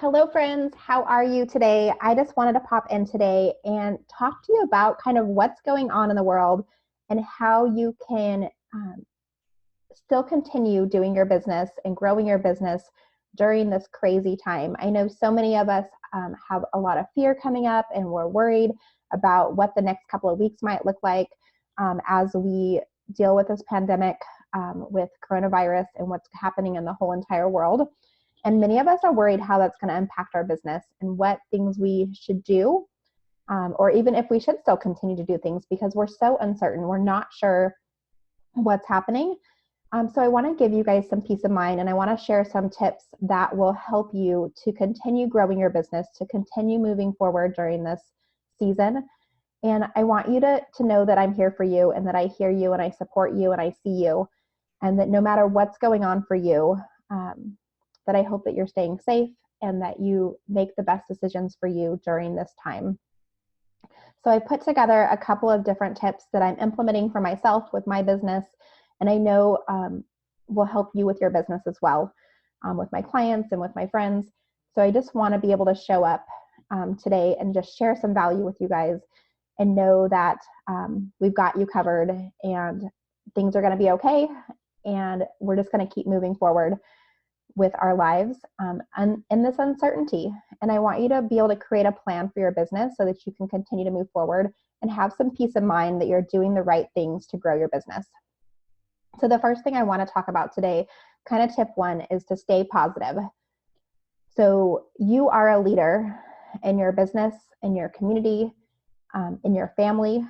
Hello, friends. How are you today? I just wanted to pop in today and talk to you about kind of what's going on in the world and how you can still continue doing your business and growing your business during this crazy time. I know so many of us have a lot of fear coming up, and we're worried about what the next couple of weeks might look like as we deal with this pandemic with coronavirus and what's happening in the whole entire world. And many of us are worried how that's going to impact our business and what things we should do, or even if we should still continue to do things, because we're so uncertain. We're not sure what's happening. So I want to give you guys some peace of mind, and I want to share some tips that will help you to continue growing your business, to continue moving forward during this season. And I want you to know that I'm here for you, and that I hear you, and I support you, and I see you, and that no matter what's going on for you, that I hope that you're staying safe and that you make the best decisions for you during this time. So I put together a couple of different tips that I'm implementing for myself with my business, and I know will help you with your business as well, with my clients and with my friends. So I just want to be able to show up today and just share some value with you guys, and know that we've got you covered, and things are going to be okay, and we're just going to keep moving forward with our lives and in this uncertainty. And I want you to be able to create a plan for your business so that you can continue to move forward and have some peace of mind that you're doing the right things to grow your business. So the first thing I want to talk about today, kind of tip one, is to stay positive. So you are a leader in your business, in your community, in your family.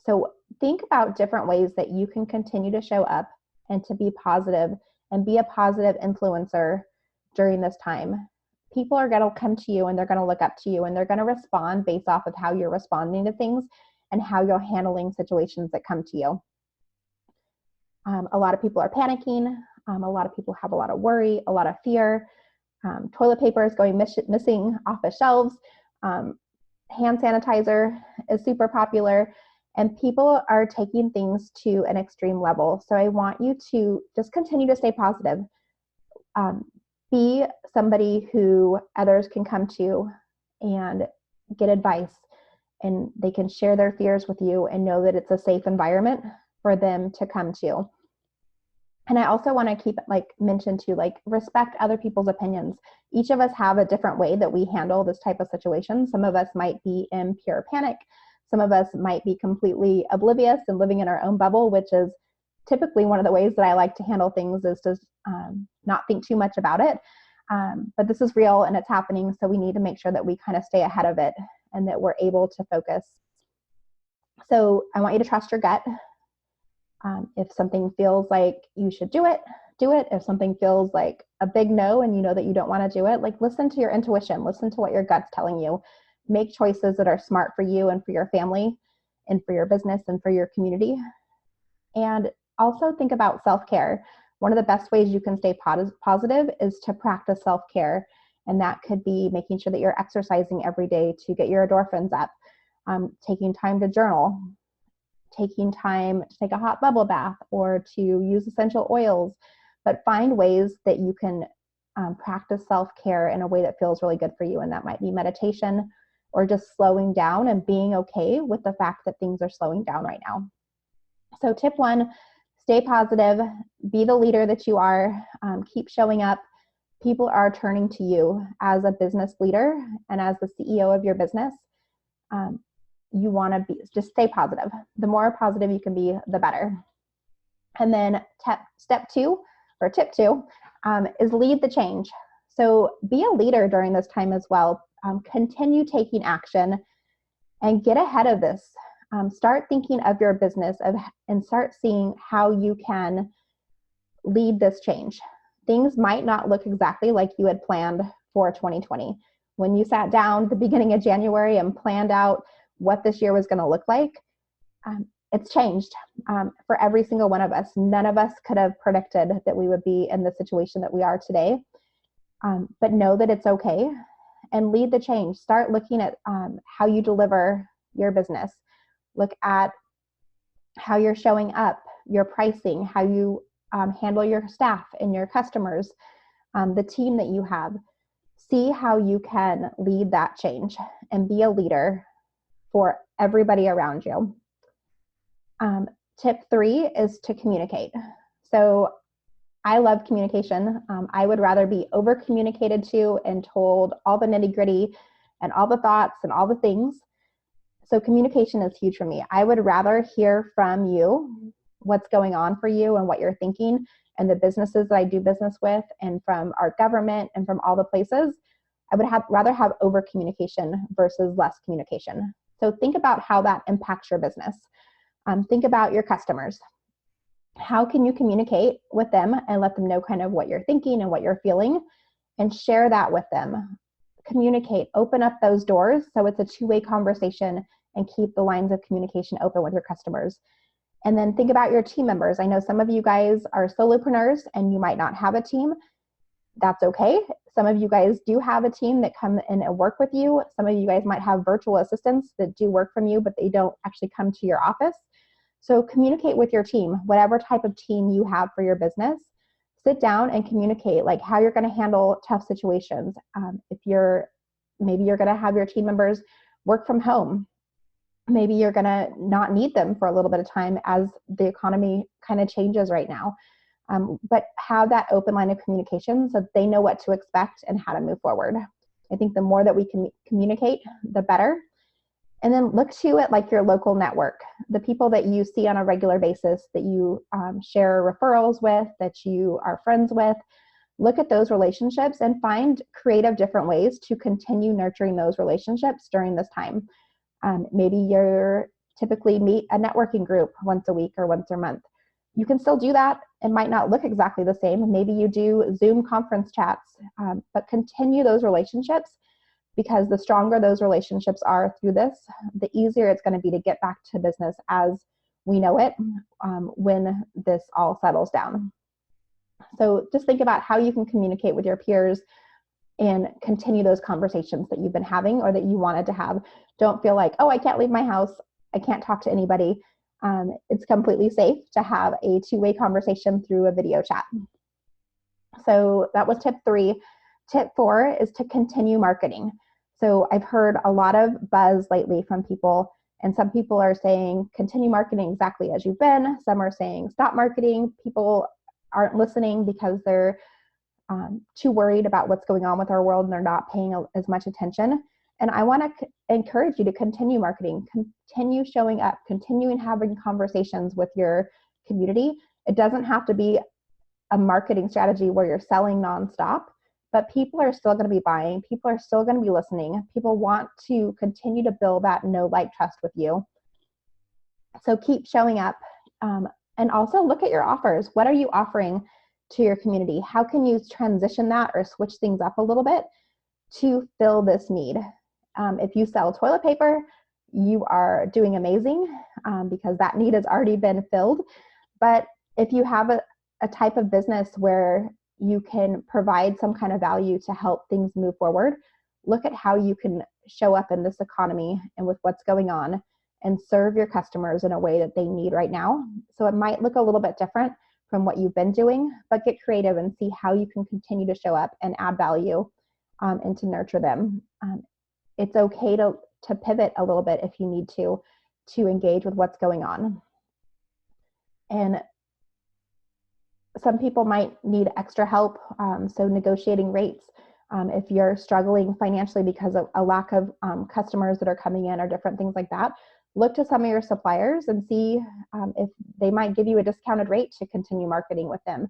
So think about different ways that you can continue to show up and to be positive and be a positive influencer during this time. People are going to come to you, and they're going to look up to you, and they're going to respond based off of how you're responding to things and how you're handling situations that come to you. A lot of people are panicking. A lot of people have a lot of worry, a lot of fear. Toilet paper is going missing off the shelves. Hand sanitizer is super popular. And people are taking things to an extreme level. So I want you to just continue to stay positive. Be somebody who others can come to and get advice, and they can share their fears with you and know that it's a safe environment for them to come to. And I also want to mention too, respect other people's opinions. Each of us have a different way that we handle this type of situation. Some of us might be in pure panic. Some of us might be completely oblivious and living in our own bubble, which is typically one of the ways that I like to handle things, is to not think too much about it. But this is real and it's happening, so we need to make sure that we kind of stay ahead of it and that we're able to focus. So I want you to trust your gut. If something feels like you should do it, do it. If something feels like a big no and you know that you don't want to do it, listen to your intuition, listen to what your gut's telling you. Make choices that are smart for you and for your family and for your business and for your community. And also think about self-care. One of the best ways you can stay positive is to practice self-care. And that could be making sure that you're exercising every day to get your endorphins up, taking time to journal, taking time to take a hot bubble bath, or to use essential oils. But find ways that you can practice self-care in a way that feels really good for you. And that might be meditation, or just slowing down and being okay with the fact that things are slowing down right now. So tip one, stay positive, be the leader that you are, keep showing up. People are turning to you as a business leader and as the CEO of your business. You want to just stay positive. The more positive you can be, the better. And then tip two is lead the change. So be a leader during this time as well. Continue taking action and get ahead of this. Start thinking of your business and start seeing how you can lead this change. Things might not look exactly like you had planned for 2020. When you sat down at the beginning of January and planned out what this year was going to look like, it's changed for every single one of us. None of us could have predicted that we would be in the situation that we are today. But know that it's okay. And lead the change. Start looking at how you deliver your business. Look at how you're showing up, your pricing, how you handle your staff and your customers, the team that you have. see how you can lead that change and be a leader for everybody around you. Tip 3 is to communicate. So I love communication. I would rather be over communicated to and told all the nitty gritty and all the thoughts and all the things. So communication is huge for me. I would rather hear from you what's going on for you and what you're thinking, and the businesses that I do business with, and from our government and from all the places. I would rather have over communication versus less communication. So think about how that impacts your business. Think about your customers. How can you communicate with them and let them know kind of what you're thinking and what you're feeling, and share that with them? Communicate, open up those doors so it's a two-way conversation, and keep the lines of communication open with your customers. And then think about your team members. I know some of you guys are solopreneurs and you might not have a team. That's okay. Some of you guys do have a team that come in and work with you. Some of you guys might have virtual assistants that do work from you, but they don't actually come to your office. So communicate with your team, whatever type of team you have for your business. Sit down and communicate, like how you're going to handle tough situations. Maybe you're going to have your team members work from home. Maybe you're going to not need them for a little bit of time as the economy kind of changes right now. But have that open line of communication so that they know what to expect and how to move forward. I think the more that we can communicate, the better. And then look to it like your local network, the people that you see on a regular basis, that you share referrals with, that you are friends with. Look at those relationships and find creative different ways to continue nurturing those relationships during this time. Maybe you're typically meet a networking group once a week or once a month. You can still do that. It might not look exactly the same. Maybe you do Zoom conference chats, but continue those relationships, because the stronger those relationships are through this, the easier it's going to be to get back to business as we know it when this all settles down. So just think about how you can communicate with your peers and continue those conversations that you've been having or that you wanted to have. Don't feel like, oh, I can't leave my house. I can't talk to anybody. It's completely safe to have a two-way conversation through a video chat. So that was tip 3. Tip 4 is to continue marketing. So I've heard a lot of buzz lately from people, and some people are saying continue marketing exactly as you've been. Some are saying stop marketing. People aren't listening because they're too worried about what's going on with our world and they're not paying as much attention. And I want to encourage you to continue marketing, continue showing up, continuing having conversations with your community. It doesn't have to be a marketing strategy where you're selling nonstop, but people are still going to be buying. People are still going to be listening. People want to continue to build that know, like, trust with you. So keep showing up, and also look at your offers. What are you offering to your community? How can you transition that or switch things up a little bit to fill this need? If you sell toilet paper, you are doing amazing because that need has already been filled. But if you have a type of business where you can provide some kind of value to help things move forward, look at how you can show up in this economy and with what's going on and serve your customers in a way that they need right now. So it might look a little bit different from what you've been doing, but get creative and see how you can continue to show up and add value and to nurture them. It's okay to pivot a little bit if you need to engage with what's going on. And some people might need extra help, so negotiating rates. If you're struggling financially because of a lack of customers that are coming in or different things like that, look to some of your suppliers and see if they might give you a discounted rate to continue marketing with them.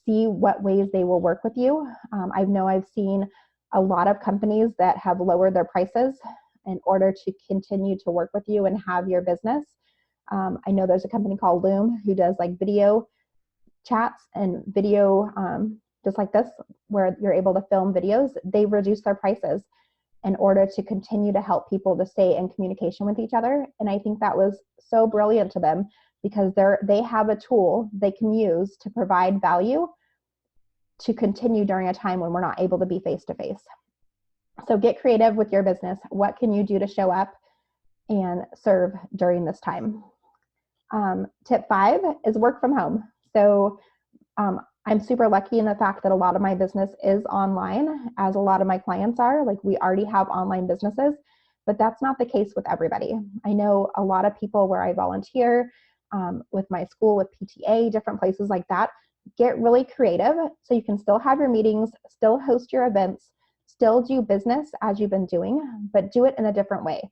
See what ways they will work with you. I know I've seen a lot of companies that have lowered their prices in order to continue to work with you and have your business. I know there's a company called Loom who does like video chats and video just like this, where you're able to film videos. They reduce their prices in order to continue to help people to stay in communication with each other. And I think that was so brilliant to them because they have a tool they can use to provide value to continue during a time when we're not able to be face-to-face. So get creative with your business. What can you do to show up and serve during this time? Tip 5 is work from home. So I'm super lucky in the fact that a lot of my business is online, as a lot of my clients are. Like, we already have online businesses, but that's not the case with everybody. I know a lot of people where I volunteer, with my school, with PTA, different places like that. Get really creative so you can still have your meetings, still host your events, still do business as you've been doing, but do it in a different way.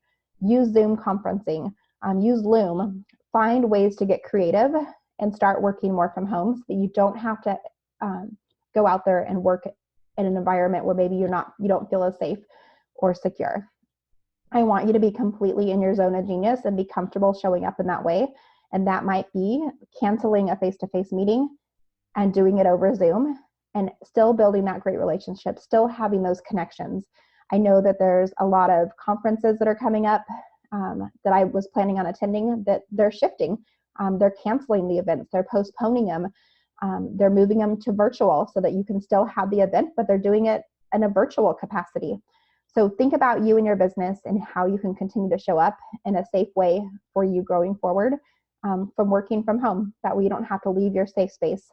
Use Zoom conferencing, use Loom, find ways to get creative and start working more from home so that you don't have to go out there and work in an environment where maybe you don't feel as safe or secure. I want you to be completely in your zone of genius and be comfortable showing up in that way. And that might be canceling a face-to-face meeting and doing it over Zoom and still building that great relationship, still having those connections. I know that there's a lot of conferences that are coming up that I was planning on attending that they're shifting. They're canceling the events, they're postponing them, they're moving them to virtual so that you can still have the event, but they're doing it in a virtual capacity. So think about you and your business and how you can continue to show up in a safe way for you going forward from working from home. That way you don't have to leave your safe space.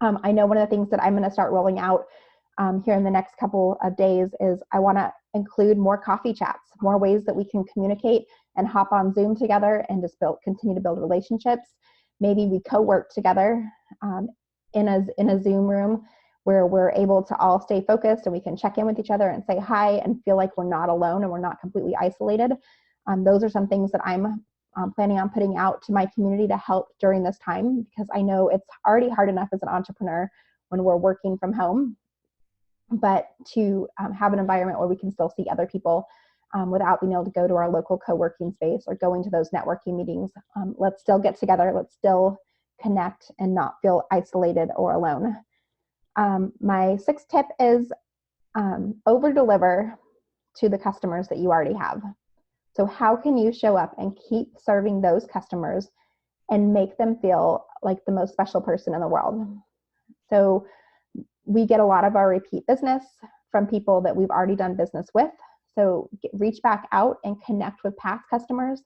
I know one of the things that I'm going to start rolling out here in the next couple of days is I want to include more coffee chats, more ways that we can communicate and hop on Zoom together and just continue to build relationships. Maybe we co-work together in a Zoom room where we're able to all stay focused and we can check in with each other and say hi and feel like we're not alone and we're not completely isolated. Those are some things that I'm planning on putting out to my community to help during this time, because I know it's already hard enough as an entrepreneur when we're working from home, but to have an environment where we can still see other people without being able to go to our local co-working space or going to those networking meetings. Let's still get together, let's still connect and not feel isolated or alone. My sixth tip is over-deliver to the customers that you already have. So how can you show up and keep serving those customers and make them feel like the most special person in the world? So we get a lot of our repeat business from people that we've already done business with. So reach back out and connect with past customers,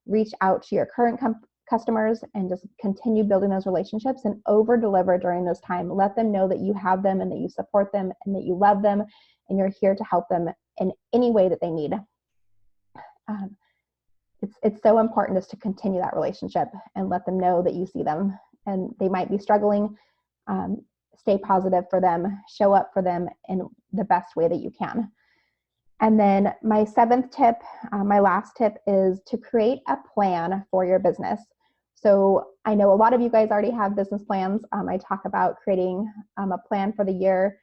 reach out to your current customers and just continue building those relationships and over deliver during this time. Let them know that you have them and that you support them and that you love them and you're here to help them in any way that they need. It's so important just to continue that relationship and let them know that you see them and they might be struggling. Stay positive for them, show up for them in the best way that you can. And then my seventh tip, my last tip, is to create a plan for your business. So I know a lot of you guys already have business plans. I talk about creating a plan for the year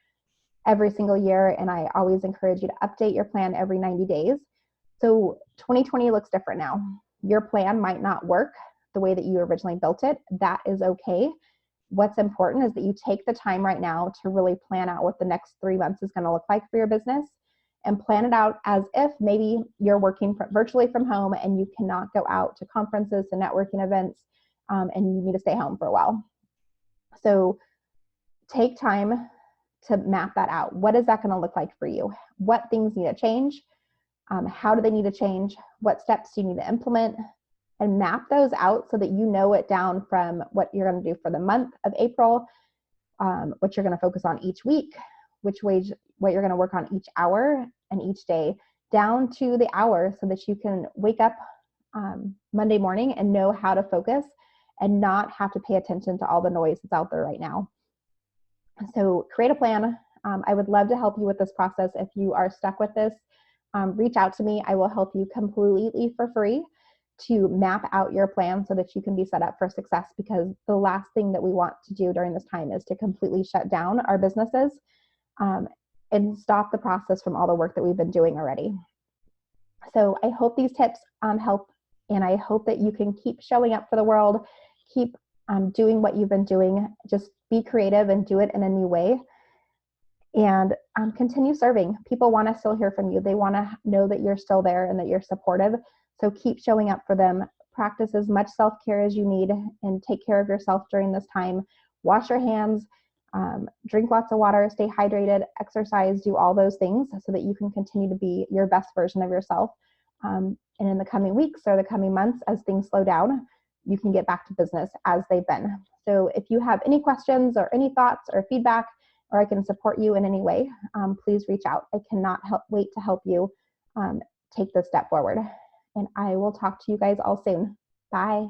every single year, and I always encourage you to update your plan every 90 days. So 2020 looks different now. Your plan might not work the way that you originally built it. That is okay. What's important is that you take the time right now to really plan out what the next 3 months is going to look like for your business and plan it out as if maybe you're working virtually from home and you cannot go out to conferences and networking events and you need to stay home for a while. So take time to map that out. What is that going to look like for you? What things need to change? How do they need to change? What steps do you need to implement? And map those out so that you know it down from what you're going to do for the month of April, what you're going to focus on each week, what you're going to work on each hour and each day, down to the hour so that you can wake up Monday morning and know how to focus and not have to pay attention to all the noise that's out there right now. So create a plan. I would love to help you with this process. If you are stuck with this, reach out to me. I will help you completely for free to map out your plan so that you can be set up for success, because the last thing that we want to do during this time is to completely shut down our businesses and stop the process from all the work that we've been doing already. So I hope these tips help, and I hope that you can keep showing up for the world, keep doing what you've been doing, just be creative and do it in a new way, and continue serving. People want to still hear from you. They want to know that you're still there and that you're supportive. So keep showing up for them. Practice as much self-care as you need and take care of yourself during this time. Wash your hands, drink lots of water, stay hydrated, exercise, do all those things so that you can continue to be your best version of yourself. And in the coming weeks or the coming months, as things slow down, you can get back to business as they've been. So if you have any questions or any thoughts or feedback, or I can support you in any way, please reach out. I cannot wait to help you take this step forward. And I will talk to you guys all soon. Bye.